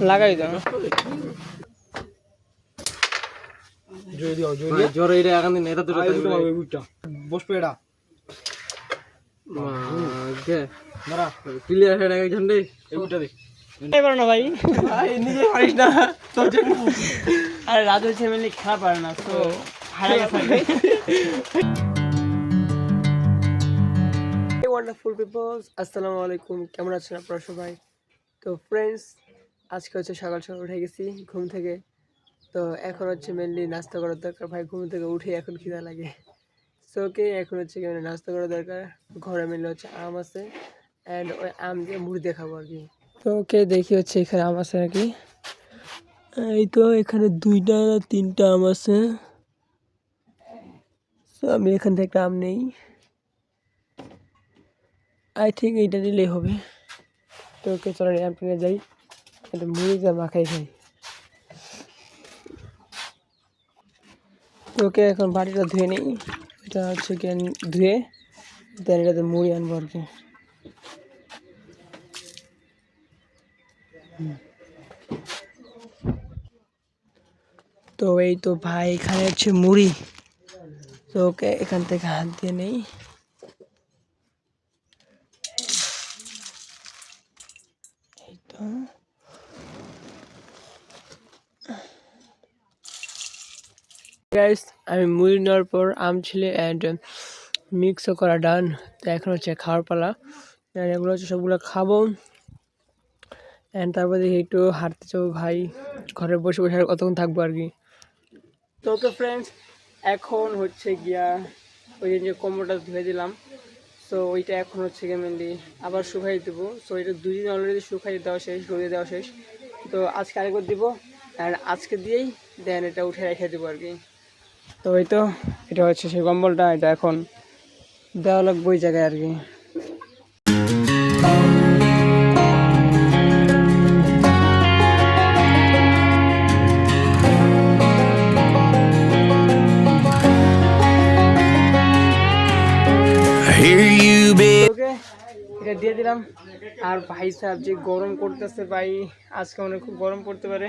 লাগাই দাও জোরে এটা এখন দিন এটা দুটো বসবে এটা দাঁড়া ক্লিয়ার হেড একজন রে এইটা দে পারো না ভাই নিজে পারিস না তোর জন্য আরে রাজু ছেলে খেলা পারে না তো হারা গেছে ওয়ান্ডারফুল পিপলস আসসালামু আলাইকুম, কেমন আছেন আপনারা সবাই? তো ফ্রেন্ডস, আজকে হচ্ছে সকাল সকাল উঠে গেছি ঘুম থেকে। তো এখন হচ্ছে মেনলি নাস্তা করার দরকার। ভাই ঘুম থেকে উঠে এখন খিদা লাগে, সো ওকে এখন হচ্ছে কি নাস্তা করার দরকার। ঘরে মেনলি হচ্ছে আম আছে অ্যান্ড ওই আম দিয়ে মুড়ি দিয়ে খাবো আর কি। তো ওকে দেখি হচ্ছে এখানে আম আছে নাকি। এই তো এখানে 2টা না 3টা আম আছে, তো আমি এখান থেকে একটা আম নেই। আই থিঙ্ক এইটা নিলেই হবে। তো ওকে চলো আমটা যাই, এটা মুড়ি দিয়ে মাখাই খাই। তো ওকে এখন বাড়িটা ধুয়ে নিই, এটা হচ্ছে কি ধুয়ে দেন এটাতে মুড়ি আনবো আর কি। তো এই তো ভাই এখানে হচ্ছে মুড়ি, তো ওকে এখান থেকে হাত দিয়ে নেই। এই তো গাইস, আমি মুড়ি নেওয়ার পর আম ছিলে অ্যান্ড মিক্সও করা ডান। তো এখন হচ্ছে খাওয়ার পালা, এগুলো হচ্ছে সবগুলো খাবো অ্যান্ড তারপর দেখি একটু হাঁটতে যাবো ভাই। ঘরে বসে বসে আর কতক্ষণ থাকবো আর কি। তো ওকে ফ্রেন্ডস, এখন হচ্ছে গিয়া ওই যে কম্বলটা ধুয়ে দিলাম, সো ওইটা এখন হচ্ছে গিয়ে মেনলি আবার শুকাই দেবো। সো এটা 2 দিন অলরেডি শুকাই দেওয়া শেষ, রোদে দেওয়া শেষ। তো আজকে আরেকবার দিব অ্যান্ড আজকে দিয়েই দেন এটা উঠে রেখে দেবো আর কি। তো এই তো এটা হচ্ছে সেই কম্বলটা, এটা এখন দেওয়া লাগবে ওই জায়গায় আর কি। ওকে এটা দিয়ে দিলাম। আর ভাই সাহেব যে গরম করতেছে ভাই, আজকে অনেক খুব গরম পড়তে পারে।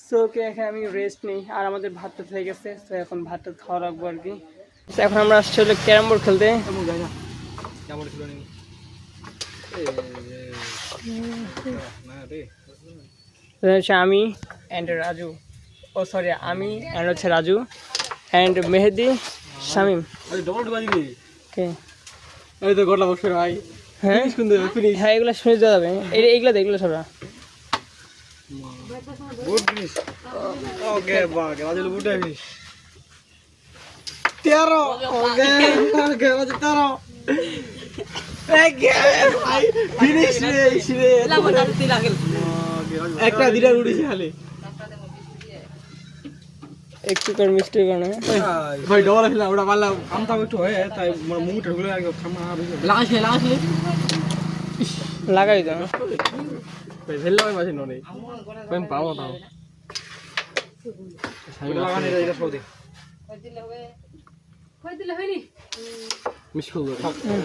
সো ওকে এখন আমি রেস্ট নিই। আর আমাদের ভাতটা হয়ে গেছে, তো এখন ভাতটা খাওয়া রাখবো আর কি। তো এখন আমরা আসছি হলো ক্যারাম বোর্ড খেলতে। আমি অ্যান্ড রাজু, ও সরি আমি অ্যান্ড হচ্ছে রাজু অ্যান্ড মেহেদি শামিম। ওকে এই তো গোটা বসে ভাই। হ্যাঁ হ্যাঁ, এগুলো শুনে দেওয়া যাবে, এইগুলো দেখলো সবাই। গুড ফিনিশ ওকে বাগে রাজুল গুড ফিনিশ 13 ওকে ওকে রাজু 13 ভাই ফিনিশ রে লাগাতে লাগল একটা দিরা উড়িছে খালি একটু করে মিস্টেক না ভাই ডবল খেলা ওটা মারলাম আমটা একটু হয় তাই মুখটা গুলো আগে খামা লাগাইছে লাগাই দাও ভাই ফেললে আমি মাসি ননে আমি পাবো তাও লাগানি এটা সব দে দিলে হয়নি মিস করব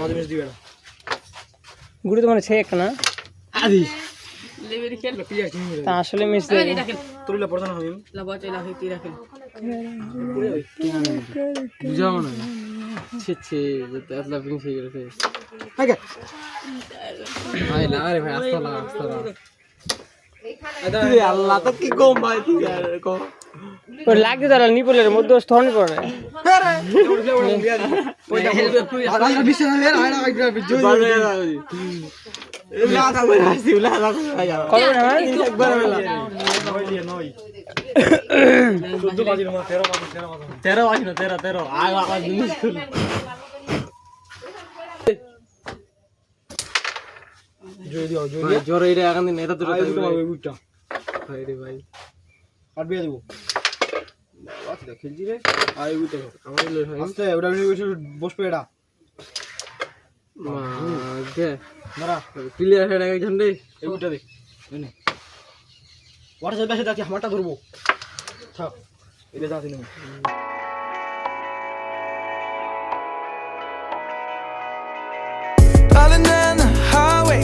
মাঝে মিস দিবে না গুড়ি তো মানে ছে একটা না আদি লেবেরি খেল প্লেয়ার টিম তা আসলে মিস দেয়। তোরলে পড়ছ না হইম লাবাতে লাহি তিরা খেল বুঝাও না ছে যেতে আসলা ফিনিশ হয়ে গেছে আগে ভাই না রে ভাই আস্তা না আরে আল্লাহ তো কি কম ভাই তুই আর কো ওই লাগতে দাঁড়াল নিপলের মধ্যে স্থন পড়ে। ওইটা আরে বিছে না এর আইনা একটা জয় লা দা ভাই আসি লা দা ভাই কবে না ভাই একবার মেলা নয় দিয়ে নয় 14 বাজির মত 13 বাজি 13 আসি না 13 আ জিনিস খুল জয় দিও জয় ভাই জোরে এটা এখন দিন এটা দুটো আই দুটো মারবে বুটটা ভাই রে ভাই আর বিয়ে দেব আচ্ছা খেলছি রে আই বুটটা আমার লই ভাই আস্তে ওটা বসবে এটা কে মারা ক্লিয়ার হেড একজন রে এই বুটটা দে নে ওটা যাবে যাচ্ছি আমারটা ধরবো থাক এটা যাচ্ছি না Falling down the highway,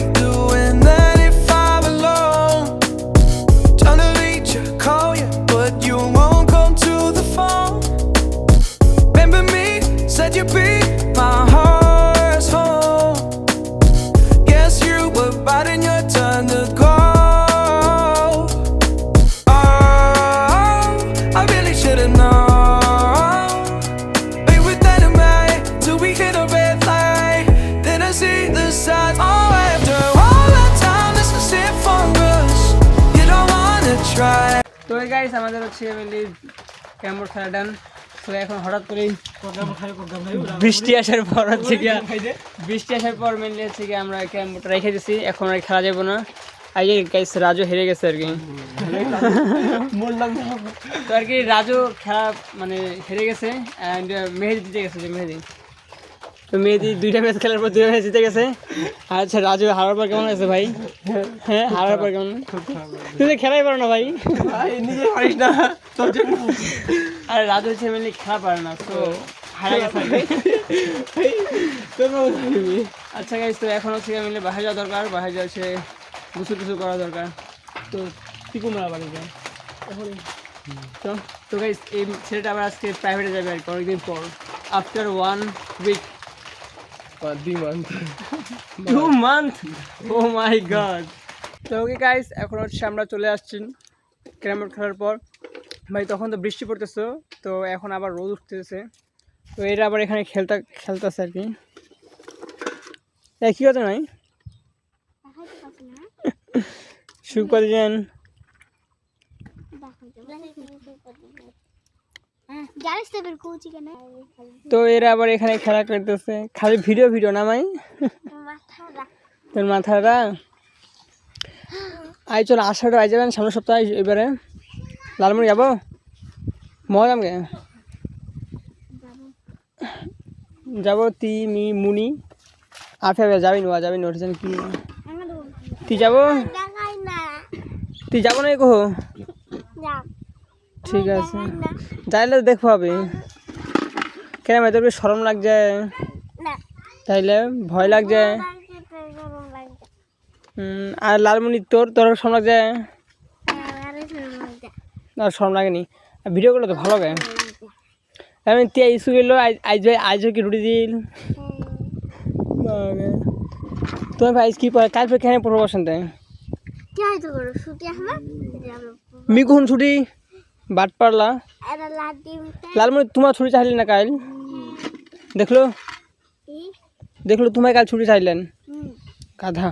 biting your tongue to go. Oh, I really should've known. We were dynamite till we hit a red light. Then I see the signs. Oh, after all that time, this is it for us. You don't wanna try. তো guys আমাদের হচ্ছে mainly carrom board খেলা ডান। তো এখন হঠাৎ করেই বৃষ্টি আসার পর হচ্ছে কি মেনলি হচ্ছে কি আমরা ক্যারাম বোর্ডটা রেখে দিছি, এখন আর খেলা যাবো না। আর এই গাইস রাজু হেরে গেছে আর কি, তো আর কি রাজু খেলা মানে হেরে গেছে অ্যান্ড মেহেদি জিতে গেছে। যে মেহেদি, তো মেহেদি 2টা ম্যাচ খেলার পর 2টা ম্যাচ জিতে গেছে। আচ্ছা রাজু হারার পর কেমন আছে ভাই? হ্যাঁ হারার পর কেমন? তুমি খেলাই পারো না ভাই, নিজে পারিস না তোর জন্য। আর রাজু হচ্ছে মেনলি খেলা পারে না, তো হারা গেছে। আচ্ছা গাইস, তো এখন হচ্ছে মেনলি বাসায় যাওয়া দরকার, বাসায় যাওয়া হচ্ছে গুছু টুসু করা দরকার। তো টিকু মারা বাড়ি যায় এখন। তো গাইস এই ছেলেটা আবার আজকে প্রাইভেটে যাবে আর কি অনেকদিন পর, আফটার 1 উইক 2 মান্থ। ও মাই গড। তো ওকে গাইস, এখন হচ্ছে আমরা চলে আসছি ক্যারাম বোর্ড খেলার পর। ভাই তখন তো বৃষ্টি পড়তেছে, তো এখন আবার রোদ উঠতেছে। তো এরা আবার এখানে খেলতেছে আর কি। কী কথা নাই সুপার জেন। তো এরা আবার এখানে খেলা করতেছে, খালি ভিডিও না মাই তোর মাথাটা। আই চল আষাঢ় আই যাবেন সামনের সপ্তাহে, এবারে লালমুড়ি যাবো মহাজামকে যাবো। মি মুনি আফে যাবি নোটিস কি তুই যাবো না কো? ঠিক আছে যাইলে দেখবো হবে কেন ভাই, তোর সরম লাগছে তাইলে ভয় লাগছে। আর লালমুনি তোর সরম লাগছে? আর সরম লাগেনি? ভিডিও করলে তো ভালো লাগে। আমি তিয়া ইস্যু গেলো আজ কি রুটি দিল তোমার ভাই কি পড়ে কাল কেন পড়বো বসন্তে মি কখন ছুটি বাট পারলা লালমুনি তোমার ছুটি চাইলেন না কাল? দেখলো তোমায় কাল ছুটি চাইলেন গাধা।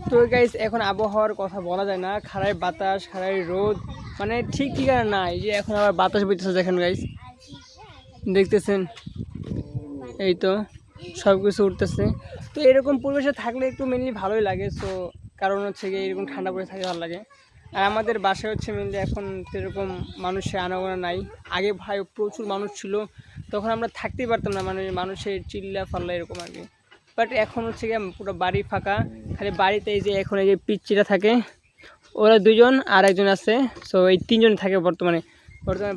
তো গাইস এখন আবহাওয়ার কথা বলা যায় না, খারাই বাতাস খারাই রোদ, মানে ঠিক ঠিকানা নাই। যে এখন আবার বাতাস বইতেছে দেখেন গাইস, দেখতেছেন এই তো সব কিছু উঠতেছে। তো এরকম পরিবেশে থাকলে একটু মেনলি ভালোই লাগে। সো কারণ হচ্ছে গিয়ে এরকম ঠান্ডা পড়ে থাকলে ভালো লাগে। আর আমাদের বাসায় হচ্ছে মেনলি এখন সেরকম মানুষের আনাগোনা নাই। আগে ভাই প্রচুর মানুষ ছিল, তখন আমরা থাকতেই পারতাম না, মানে মানুষের চিল্লা ফাল্লা এরকম আর কি। বাট এখন হচ্ছে গিয়ে পুরো বাড়ি ফাঁকা, খালি বাড়িতে এই যে এখন এই যে পিচ্চিটা থাকে ওরা 2জন আর একজন আছে। সো এই 3জন থাকে বর্তমানে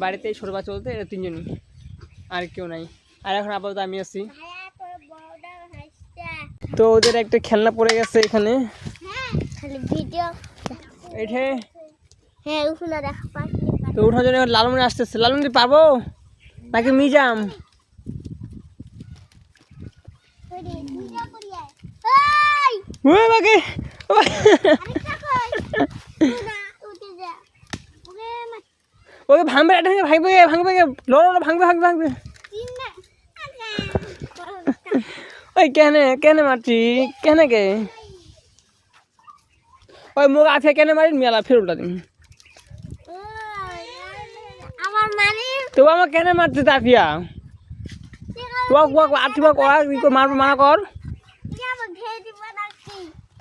বাড়িতে ছোটো বাচ্চা চলতে, এরা 3জনই, আর কেউ নাই। আর এখন আপাতত আমি আছি। তো ওদের একটা খেলনা পড়ে গেছে এখানে, তো উঠার জন্য লালমনি আসতেছে। লালমনি পাবো নাকি মিজাম? ওকে ভাঙবে ভাঙবে ওই কেন মারছি কেন কে ওই মুখ আফিয়া কেন মারি মেলা ফের উল্টা দিন তো আমার কেন মারতে আফিয়া মারবো মানা কর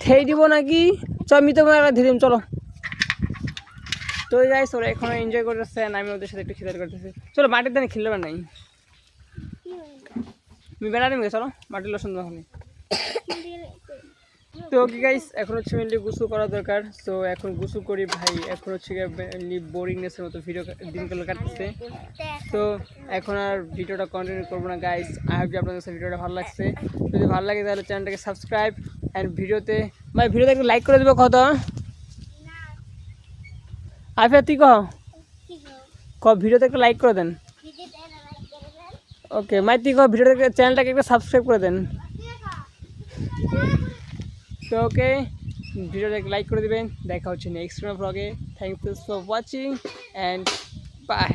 খেয়ে দিব নাকি আমি তো ধীরে চলো। তো যাই ওরা এখন এনজয় করতেছে, আমি ওদের সাথে একটু খিদার করতেছি। চলো মাটির দানে খেললে নাই তুমি বেড়া নেবে, চলো মাটির লসন ওখানে। তো ওকে গাইস এখন হচ্ছে মেনলি গোসল করা দরকার। তো এখন গোসল করি ভাই, এখন হচ্ছে মেনলি বোরিংনেসের মতো ভিডিও দিনগুলো কাটতেছে। তো এখন আর ভিডিওটা কন্টিনিউ করবো না গাইস। আই হোপ যে আপনাদের কাছে ভিডিওটা ভালো লাগছে। যদি ভালো লাগে তাহলে চ্যানেলটাকে সাবস্ক্রাইব অ্যান্ড ভিডিওতে একটু লাইক করে দেবো কত আফিয়া তুই ভিডিওতে একটা লাইক করে দেন। ওকে তুই ভিডিওতে চ্যানেলটাকে একটা সাবস্ক্রাইব করে দেন। তো ওকে, ভিডিওটাকে লাইক করে দেবেন। দেখা হচ্ছে নেক্সট ব্লগে। Thanks for watching and by.